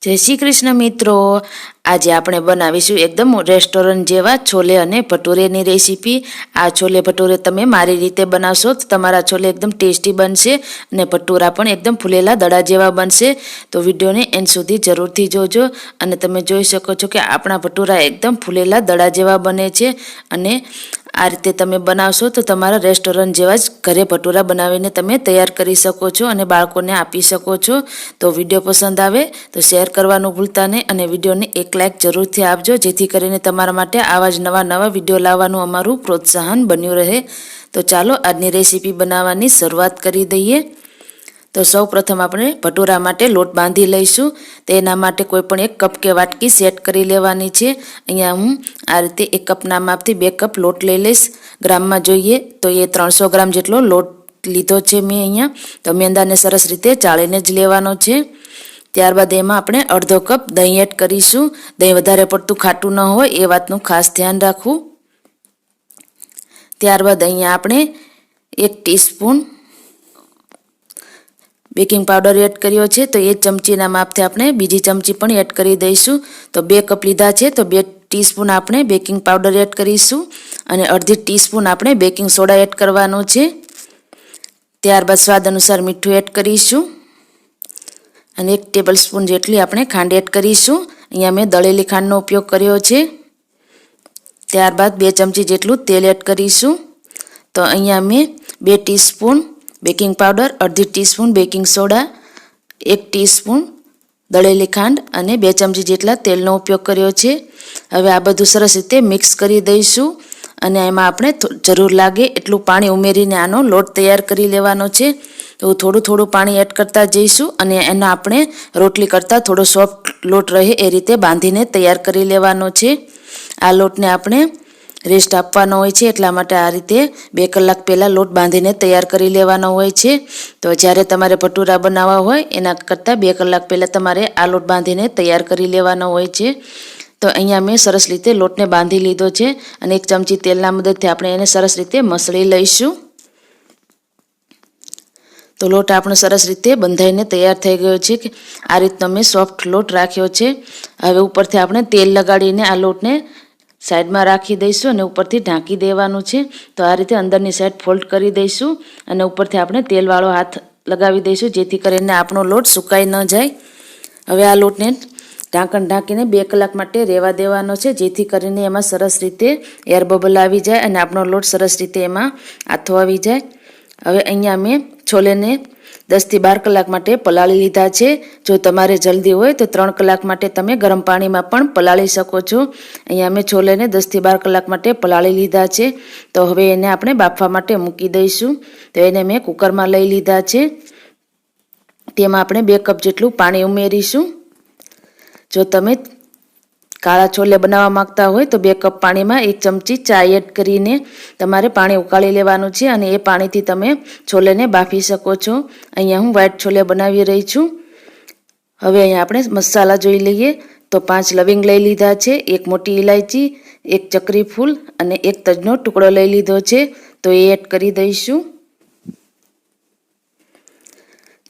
जय श्री कृष्ण मित्रों। आज આપણે બનાવીશું એકદમ રેસ્ટોરન્ટ જેવા છોલે અને ભટુરેની રેસીપી। આ છોલે ભટુરે તમે મારી રીતે બનાવશો તો તમારા છોલે એકદમ ટેસ્ટી બનશે અને ભટુરા પણ એકદમ ફૂલેલા દડા જેવા બનશે। તો વિડિયોને એન્ડ સુધી જરૂરથી જોજો અને તમે જોઈ શકો છો કે આપણા ભટુરા એકદમ ફૂલેલા દડા જેવા બને છે અને આ રીતે તમે બનાવશો તો તમારા રેસ્ટોરન્ટ જેવા જ ઘરે ભટુરા બનાવીને તમે તૈયાર કરી શકો છો અને બાળકોને આપી શકો છો। તો વિડીયો પસંદ આવે તો શેર કરવાનું ભૂલતા નહીં અને વિડીયોને એક લાઈક જરૂરથી આપજો, જેથી કરીને તમારા માટે આવા જ નવા વિડીયો લાવવાનું અમારું પ્રોત્સાહન બન્યું રહે। તો ચાલો આજની રેસીપી બનાવવાની શરૂઆત કરી દઈએ। તો સૌ પ્રથમ આપણે ભટુરા માટે લોટ બાંધી લઈશું। તેના માટે કોઈ પણ એક કપ કે વાટકી સેટ કરી લેવાની છે। અહીંયા હું આ રીતે એક કપના માપથી 2 કપ લોટ લઈ લઈશ। ગ્રામમાં જોઈએ તો એ 300 ગ્રામ જેટલો લોટ લીધો છે મેં અહીંયા। તો મેંદાને સરસ રીતે ચાળીને જ લેવાનો છે। ત્યારબાદ એમાં આપણે અડધો કપ દહીં એડ કરીશું। દહીં વધારે પડતું ખાટું ન હોય એ વાતનું ખાસ ધ્યાન રાખવું। ત્યારબાદ અહીંયા આપણે 1 ટીસ્પૂન બેકિંગ પાવડર એડ કર્યો છે। તો એ ચમચીના માપથી આપણે બીજી ચમચી પણ એડ કરી દઈશું। તો 2 કપ લીધા છે તો 2 ટીસ્પૂન આપણે બેકિંગ પાવડર એડ કરીશું અને અડધી ટીસ્પૂન આપણે બેકિંગ સોડા એડ કરવાનો છે। ત્યારબાદ સ્વાદ અનુસાર મીઠું એડ કરીશું અને 1 ટેબલ સ્પૂન જેટલી આપણે ખાંડ એડ કરીશું। અહીંયા મેં દળેલી ખાંડનો ઉપયોગ કર્યો છે। ત્યારબાદ 2 ચમચી જેટલું તેલ એડ કરીશું। તો અહીંયા મેં 2 ટીસ્પૂન બેકિંગ પાવડર, અડધી ટીસ્પૂન બેકિંગ સોડા, 1 ટીસ્પૂન દળેલી ખાંડ અને 2 ચમચી જેટલા તેલનો ઉપયોગ કર્યો છે। હવે આ બધું સરસ રીતે મિક્સ કરી દઈશું અને એમાં આપણે જરૂર લાગે એટલું પાણી ઉમેરીને આનો લોટ તૈયાર કરી લેવાનો છે। તો થોડું પાણી એડ કરતા જઈશું અને એનો આપણે રોટલી કરતાં થોડો સોફ્ટ લોટ રહે એ રીતે બાંધીને તૈયાર કરી લેવાનો છે। આ લોટને આપણે રેસ્ટ આપવાનો હોય છે, એટલા માટે આ રીતે 2 કલાક પહેલાં લોટ બાંધીને તૈયાર કરી લેવાનો હોય છે। તો જ્યારે તમારે ભટુરા બનાવવા હોય એના કરતાં 2 કલાક પહેલાં તમારે આ લોટ બાંધીને તૈયાર કરી લેવાનો હોય છે। તો અહીંયા મેં સરસ રીતે લોટને બાંધી લીધો છે અને 1 ચમચી તેલના મદદથી આપણે એને સરસ રીતે મસળી લઈશું। તો લોટ આપણો સરસ રીતે બંધાઈને તૈયાર થઈ ગયો છે કે આ રીતનો મેં સોફ્ટ લોટ રાખ્યો છે। હવે ઉપરથી આપણે તેલ લગાડીને આ લોટને સાઈડમાં રાખી દઈશું અને ઉપરથી ઢાંકી દેવાનું છે। તો આ રીતે અંદરની સાઈડ ફોલ્ડ કરી દઈશું અને ઉપરથી આપણે તેલવાળો હાથ લગાવી દઈશું, જેથી કરીને આપણો લોટ સુકાઈ ન જાય। હવે આ લોટને ઢાંકણ ઢાંકીને 2 કલાક માટે રહેવા દેવાનો છે, જેથી કરીને એમાં સરસ રીતે એર બબલ આવી જાય અને આપણો લોટ સરસ રીતે એમાં આથો આવી જાય। હવે અહીંયા મેં છોલેને 10 થી 12 કલાક માટે પલાળી લીધા છે। જો તમારે જલ્દી હોય તો 3 કલાક માટે તમે ગરમ પાણીમાં પણ પલાળી શકો છો। અહીંયા મેં છોલેને 10 થી 12 કલાક માટે પલાળી લીધા છે। તો હવે એને આપણે બાફવા માટે મૂકી દઈશું। તો એને મેં કુકરમાં લઈ લીધા છે। તેમાં આપણે 2 કપ જેટલું પાણી ઉમેરીશું। જો તમે કાળા છોલે બનાવવા માંગતા હોય તો 2 કપ પાણીમાં 1 ચમચી ચા એડ કરીને તમારે પાણી ઉકાળી લેવાનું છે અને એ પાણીથી તમે છોલેને બાફી શકો છો। અહીંયા હું વ્હાઈટ છોલે બનાવી રહી છું। હવે અહીંયા આપણે મસાલા જોઈ લઈએ। તો 5 લવિંગ લઈ લીધા છે, 1 મોટી ઇલાયચી, 1 ચક્રી ફૂલ અને 1 તજનો ટુકડો લઈ લીધો છે। તો એ એડ કરી દઈશું।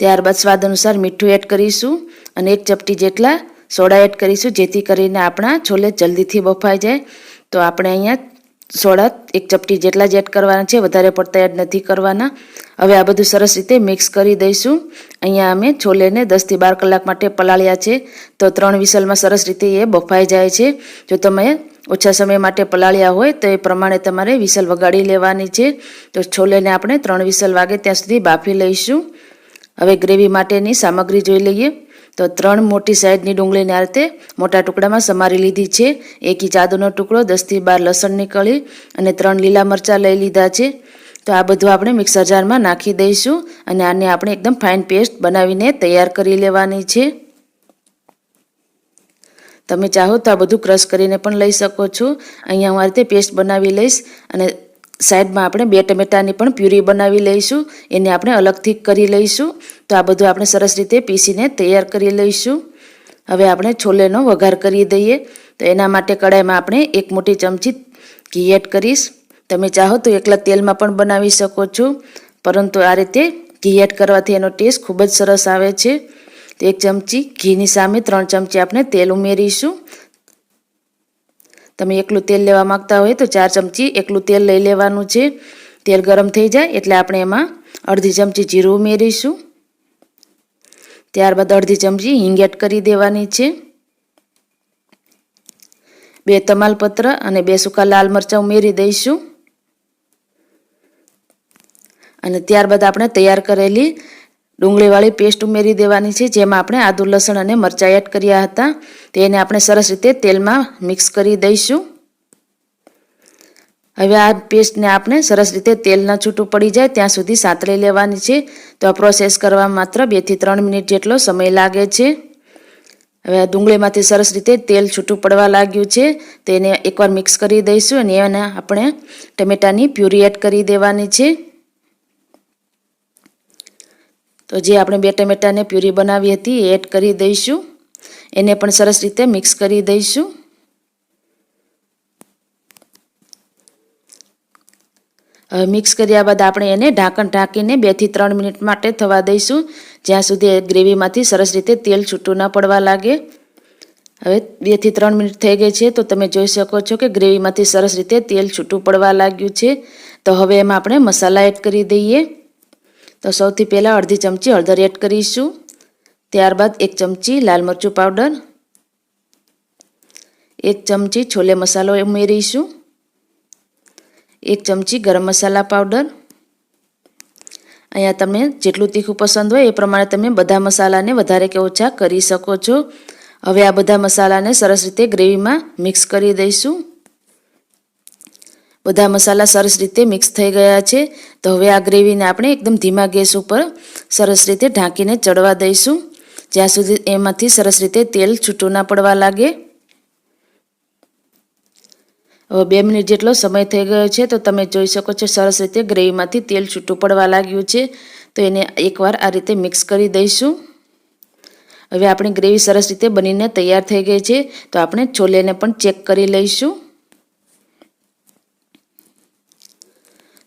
ત્યારબાદ સ્વાદ અનુસાર મીઠું એડ કરીશું અને 1 ચપટી જેટલા સોડા એડ કરીશું, જેથી કરીને આપણા છોલે જલ્દીથી બફાઈ જાય। તો આપણે અહીંયા સોડા 1 ચપટી જેટલા જ એડ કરવાના છે, વધારે પડતા એડ નથી કરવાના। હવે આ બધું સરસ રીતે મિક્સ કરી દઈશું। અહીંયા અમે છોલેને 10 થી 12 કલાક માટે પલાળ્યા છે। તો 3 વિસલમાં સરસ રીતે એ બફાઈ જાય છે। જો તમે ઓછા સમય માટે પલાળ્યા હોય તો એ પ્રમાણે તમારે વિસલ વગાડી લેવાની છે। તો છોલેને આપણે 3 વિસલ વાગે ત્યાં સુધી બાફી લઈશું। હવે ગ્રેવી માટેની સામગ્રી જોઈ લઈએ। તો 3 મોટી સાઈઝની ડુંગળીને આ રીતે મોટા ટુકડામાં સમારી લીધી છે, 1 ઇંચ આદુનો ટુકડો, 10 થી 12 લસણની કળી અને 3 લીલા મરચાં લઈ લીધા છે। તો આ બધું આપણે મિક્સર જારમાં નાખી દઈશું અને આને આપણે એકદમ ફાઇન પેસ્ટ બનાવીને તૈયાર કરી લેવાની છે। તમે ચાહો તો આ બધું ક્રશ કરીને પણ લઈ શકો છો। અહીંયા હું આ રીતે પેસ્ટ બનાવી લઈશ અને સાઈડમાં આપણે 2 ટમેટાની પણ પ્યુરી બનાવી લઈશું, એને આપણે અલગથી કરી લઈશું। તો આ બધું આપણે સરસ રીતે પીસીને તૈયાર કરી લઈશું। હવે આપણે છોલેનો વઘાર કરી દઈએ। તો એના માટે કડાઈમાં આપણે 1 મોટી ચમચી ઘી એડ કરીશ। તમે ચાહો તો એકલા તેલમાં પણ બનાવી શકો છો, પરંતુ આ રીતે ઘી એડ કરવાથી એનો ટેસ્ટ ખૂબ જ સરસ આવે છે। તો 1 ચમચી ઘીની સામે 3 ચમચી આપણે તેલ ઉમેરીશું. તમે એકલું તેલ લેવા માંગતા હોય તો 4 ચમચી એકલું તેલ લઈ લેવાનું છે. તેલ ગરમ થઈ જાય એટલે આપણે એમાં અડધી ચમચી જીરું ઉમેરીશું. ત્યારબાદ અડધી ચમચી હિંગ એડ કરી દેવાની છે. 2 તમાલપત્ર અને 2 સૂકા લાલ મરચાં ઉમેરી દઈશું. અને ત્યારબાદ આપણે તૈયાર કરેલી ડુંગળીવાળી પેસ્ટ ઉમેરી દેવાની છે, જેમાં આપણે આદુ લસણ અને મરચાં એડ કર્યા હતા. તેને આપણે સરસ રીતે તેલમાં મિક્સ કરી દઈશું. હવે આ પેસ્ટને આપણે સરસ રીતે તેલ ન છૂટું પડી જાય ત્યાં સુધી સાંતળી લેવાની છે. તો આ પ્રોસેસ કરવામાં માત્ર 2 થી 3 મિનિટ જેટલો સમય લાગે છે. હવે આ ડુંગળીમાંથી સરસ રીતે તેલ છૂટું પડવા લાગ્યું છે. તેને એકવાર મિક્સ કરી દઈશું અને એને આપણે ટમેટાની પ્યુરી એડ કરી દેવાની છે. તો જે આપણે 2 ટમેટાની પ્યુરી બનાવી હતી એ એડ કરી દઈશું. એને પણ સરસ રીતે મિક્સ કરી દઈશું. હવે મિક્સ કર્યા બાદ આપણે એને ઢાંકણ ઢાંકીને 2 થી 3 મિનિટ માટે થવા દઈશું, જ્યાં સુધી ગ્રેવીમાંથી સરસ રીતે તેલ છૂટું ન પડવા લાગે. હવે 2 થી 3 મિનિટ થઈ ગઈ છે, તો તમે જોઈ શકો છો કે ગ્રેવીમાંથી સરસ રીતે તેલ છૂટું પડવા લાગ્યું છે. તો હવે એમાં આપણે મસાલા એડ કરી દઈએ. તો સૌથી પહેલાં અડધી ચમચી હળદર એડ કરીશું. ત્યારબાદ 1 ચમચી લાલ મરચું પાવડર, 1 ચમચી છોલે મસાલો ઉમેરીશું, 1 ચમચી ગરમ મસાલા પાવડર. અહીંયા તમે જેટલું તીખું પસંદ હોય એ પ્રમાણે તમે બધા મસાલાને વધારે કે ઓછા કરી શકો છો. હવે આ બધા મસાલાને સરસ રીતે ગ્રેવીમાં મિક્સ કરી દઈશું. બધા મસાલા સરસ રીતે મિક્સ થઈ ગયા છે. તો હવે આ ગ્રેવીને આપણે એકદમ ધીમા ગેસ ઉપર સરસ રીતે ઢાંકીને ચડવા દઈશું, જ્યાં સુધી એમાંથી સરસ રીતે તેલ છૂટું ના પડવા લાગે. હવે 2 મિનિટ જેટલો સમય થઈ ગયો છે, તો તમે જોઈ શકો છો સરસ રીતે ગ્રેવીમાંથી તેલ છૂટું પડવા લાગ્યું છે. તો એને એકવાર આ રીતે મિક્સ કરી દઈશું. હવે આપણી ગ્રેવી સરસ રીતે બનીને તૈયાર થઈ ગઈ છે. તો આપણે છોલેને પણ ચેક કરી લઈશું.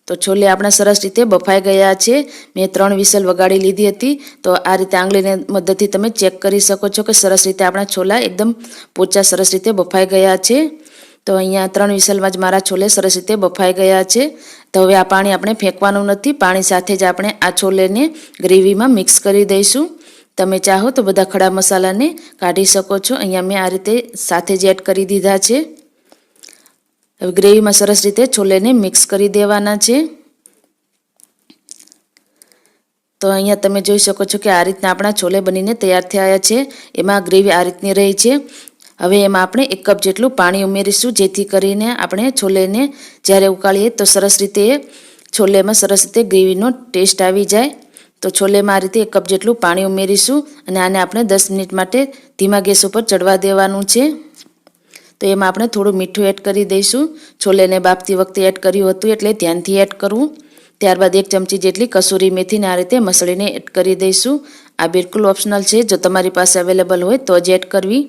તો છોલે આપણા સરસ રીતે બફાઈ ગયા છે. મેં 3 વિસલ વગાડી લીધી હતી. તો આ રીતે આંગળીની મદદથી તમે ચેક કરી શકો છો કે સરસ રીતે આપણા છોલા એકદમ પોચા સરસ રીતે બફાઈ ગયા છે. તો અહીંયા 3 વિસલમાં જ મારા છોલે સરસ રીતે બફાઈ ગયા છે. તો હવે આ પાણી આપણે ફેંકવાનું નથી. પાણી સાથે જ આપણે આ છોલેને ગ્રેવીમાં મિક્સ કરી દઈશું. તમે ચાહો તો બધા ખડા મસાલાને કાઢી શકો છો. અહીંયા મેં આ રીતે સાથે જ એડ કરી દીધા છે. હવે ગ્રેવીમાં સરસ રીતે છોલેને મિક્સ કરી દેવાના છે. તો અહીંયા તમે જોઈ શકો છો કે આ રીતના આપણા છોલે બનીને તૈયાર થયા છે. એમાં ગ્રેવી આ રીતની રહી છે. હવે એમાં આપણે 1 કપ જેટલું પાણી ઉમેરીશું, જેથી કરીને આપણે છોલેને જ્યારે ઉકાળીએ તો સરસ રીતે છોલેમાં સરસ રીતે ગ્રેવીનો ટેસ્ટ આવી જાય. તો છોલેમાં આ રીતે 1 કપ જેટલું પાણી ઉમેરીશું અને આને આપણે 10 મિનિટ માટે ધીમા ગેસ ઉપર ચડવા દેવાનું છે. તો એમાં આપણે થોડું મીઠું એડ કરી દઈશું. છોલેને બાફતી વખતે એડ કર્યું હતું એટલે ધ્યાનથી એડ કરવું. ત્યારબાદ 1 ચમચી જેટલી કસૂરી મેથીને આ રીતે મસળીને એડ કરી દઈશું. આ બિલકુલ ઓપ્શનલ છે, જો તમારી પાસે અવેલેબલ હોય તો જ એડ કરવી.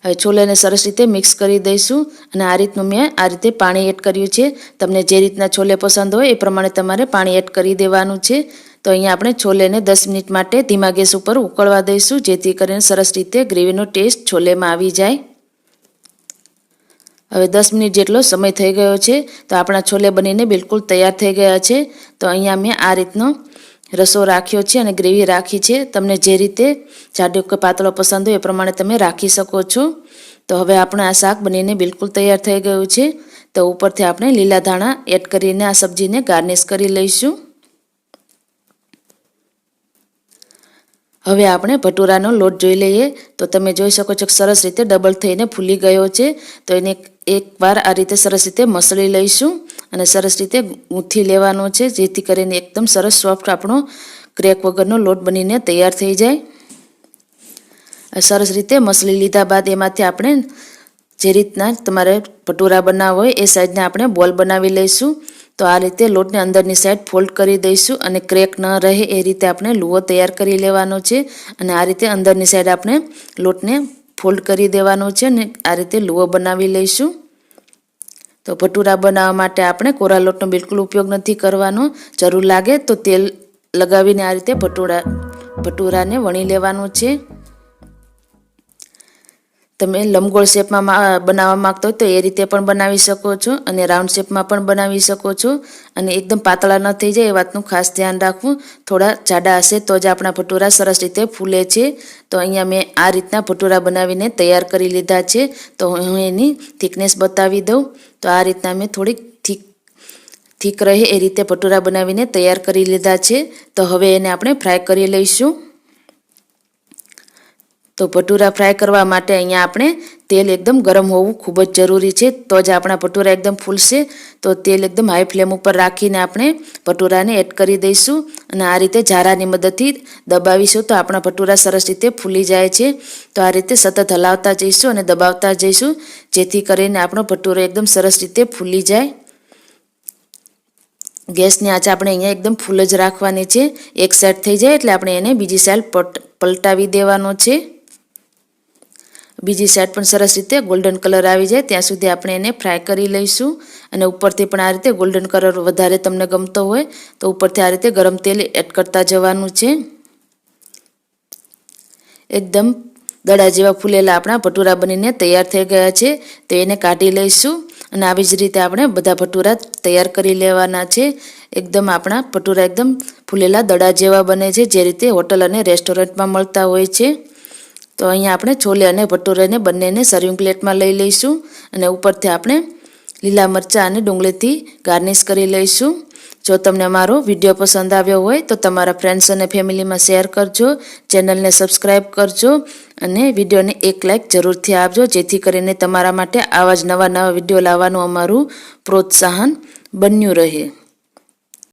હવે છોલેને સરસ રીતે મિક્સ કરી દઈશું અને આ રીતનું મેં આ રીતે પાણી એડ કર્યું છે. તમને જે રીતના છોલે પસંદ હોય એ પ્રમાણે તમારે પાણી એડ કરી દેવાનું છે. તો અહીંયા આપણે છોલેને 10 મિનિટ માટે ધીમા ગેસ ઉપર ઉકળવા દઈશું, જેથી કરીને સરસ રીતે ગ્રેવીનો ટેસ્ટ છોલેમાં આવી જાય. હવે 10 મિનિટ જેટલો સમય થઈ ગયો છે. તો આપણા છોલે બનીને બિલકુલ તૈયાર થઈ ગયા છે. તો અહીંયા મેં આ રીતનો રસો રાખ્યો છે અને ગ્રેવી રાખી છે. તમને જે રીતે જાડો કે પાતળો પસંદ હોય એ પ્રમાણે તમે રાખી શકો છો. તો હવે આપણે આ શાક બનીને બિલકુલ તૈયાર થઈ ગયું છે. તો ઉપરથી આપણે લીલા ધાણા એડ કરીને આ સબ્જીને ગાર્નિશ કરી લઈશું. હવે આપણે ભટુરાનો લોટ જોઈ લઈએ. તો તમે જોઈ શકો છો કે સરસ રીતે ડબલ થઈને ફૂલી ગયો છે. તો એને એકવાર આ રીતે સરસ રીતે મસળી લઈશું અને સરસ રીતે ગૂંથી લેવાનો છે, જેથી કરીને એકદમ સરસ સોફ્ટ આપણો ક્રેક વગરનો લોટ બનીને તૈયાર થઈ જાય. સરસ રીતે મસળી લીધા બાદ એમાંથી આપણે જે રીતના તમારે ભટુરા બનાવવા હોય એ સાઈઝના આપણે બોલ બનાવી લઈશું. તો આ રીતે લોટને અંદરની સાઈડ ફોલ્ડ કરી દઈશું અને ક્રેક ન રહે એ રીતે આપણે લુઓ તૈયાર કરી લેવાનો છે. અને આ રીતે અંદરની સાઈડ આપણે લોટને ફોલ્ડ કરી દેવાનો છે અને આ રીતે લુઓ બનાવી લઈશું. તો ભટુરા બનાવવા માટે આપણે કોરા લોટનો બિલકુલ ઉપયોગ નથી કરવાનો. જરૂર લાગે તો તેલ લગાવીને આ રીતે ભટુરા ભટુરાને વણી લેવાનું છે. તમે લંબગોળ શેપમાં બનાવવા માંગતો હોય તો એ રીતે પણ બનાવી શકો છો અને રાઉન્ડ શેપમાં પણ બનાવી શકો છો. અને એકદમ પાતળા ન થઈ જાય એ વાતનું ખાસ ધ્યાન રાખવું. થોડા જાડા હશે તો જ આપણા ભટુરા સરસ રીતે ફૂલે છે. તો અહીંયા મેં આ રીતના ભટુરા બનાવીને તૈયાર કરી લીધા છે. તો હું એની થિકનેસ બતાવી દઉં. તો આ રીતના મેં થોડીક થીક રહે એ રીતે ભટુરા બનાવીને તૈયાર કરી લીધા છે. તો હવે એને આપણે ફ્રાય કરી લઈશું. તો ભટુરા ફ્રાય કરવા માટે અહીંયા આપણે તેલ એકદમ ગરમ હોવું ખૂબ જ જરૂરી છે. તો જ આપણા ભટુરા એકદમ ફૂલશે. તો તેલ એકદમ હાઈ ફ્લેમ ઉપર રાખીને આપણે ભટુરાને એડ કરી દઈશું અને આ રીતે ઝારાની મદદથી દબાવીશું તો આપણા ભટુરા સરસ રીતે ફૂલી જાય છે. તો આ રીતે સતત હલાવતા જઈશું અને દબાવતા જઈશું જેથી કરીને આપણો ભટુરો એકદમ સરસ રીતે ફૂલી જાય. ગેસની આંચ આપણે અહીંયા એકદમ ફૂલ જ રાખવાની છે. એક સાઈડ થઈ જાય એટલે આપણે એને બીજી સાઈડ પલટાવી દેવાનો છે. બીજી સાઈડ પણ સરસ રીતે ગોલ્ડન કલર આવી જાય ત્યાં સુધી આપણે એને ફ્રાય કરી લઈશું. અને ઉપરથી પણ આ રીતે ગોલ્ડન કલર વધારે તમને ગમતો હોય તો ઉપરથી આ રીતે ગરમ તેલ એડ કરતા જવાનું છે. એકદમ દડા જેવા ફૂલેલા આપણા ભટુરા બનીને તૈયાર થઈ ગયા છે. તો એને કાઢી લઈશું અને આવી જ રીતે આપણે બધા ભટુરા તૈયાર કરી લેવાના છે. એકદમ આપણા ભટુરા એકદમ ફૂલેલા દડા જેવા બને છે જે રીતે હોટલ અને રેસ્ટોરન્ટમાં મળતા હોય છે. તો અહીંયા આપણે છોલે અને ભટુરાને બંનેને સર્વિંગ પ્લેટમાં લઈ લઈશું અને ઉપરથી આપણે લીલા મરચાં અને ડુંગળીથી ગાર્નિશ કરી લઈશું. જો તમને મારો વિડીયો પસંદ આવ્યો હોય તો તમારા ફ્રેન્ડ્સ અને ફેમિલીમાં શેર કરજો, ચેનલને સબસ્ક્રાઈબ કરજો અને વિડીયોને એક લાઈક જરૂરથી આપજો જેથી કરીને તમારા માટે આવા જ નવા વિડીયો લાવવાનું અમારું પ્રોત્સાહન બન્યું રહે.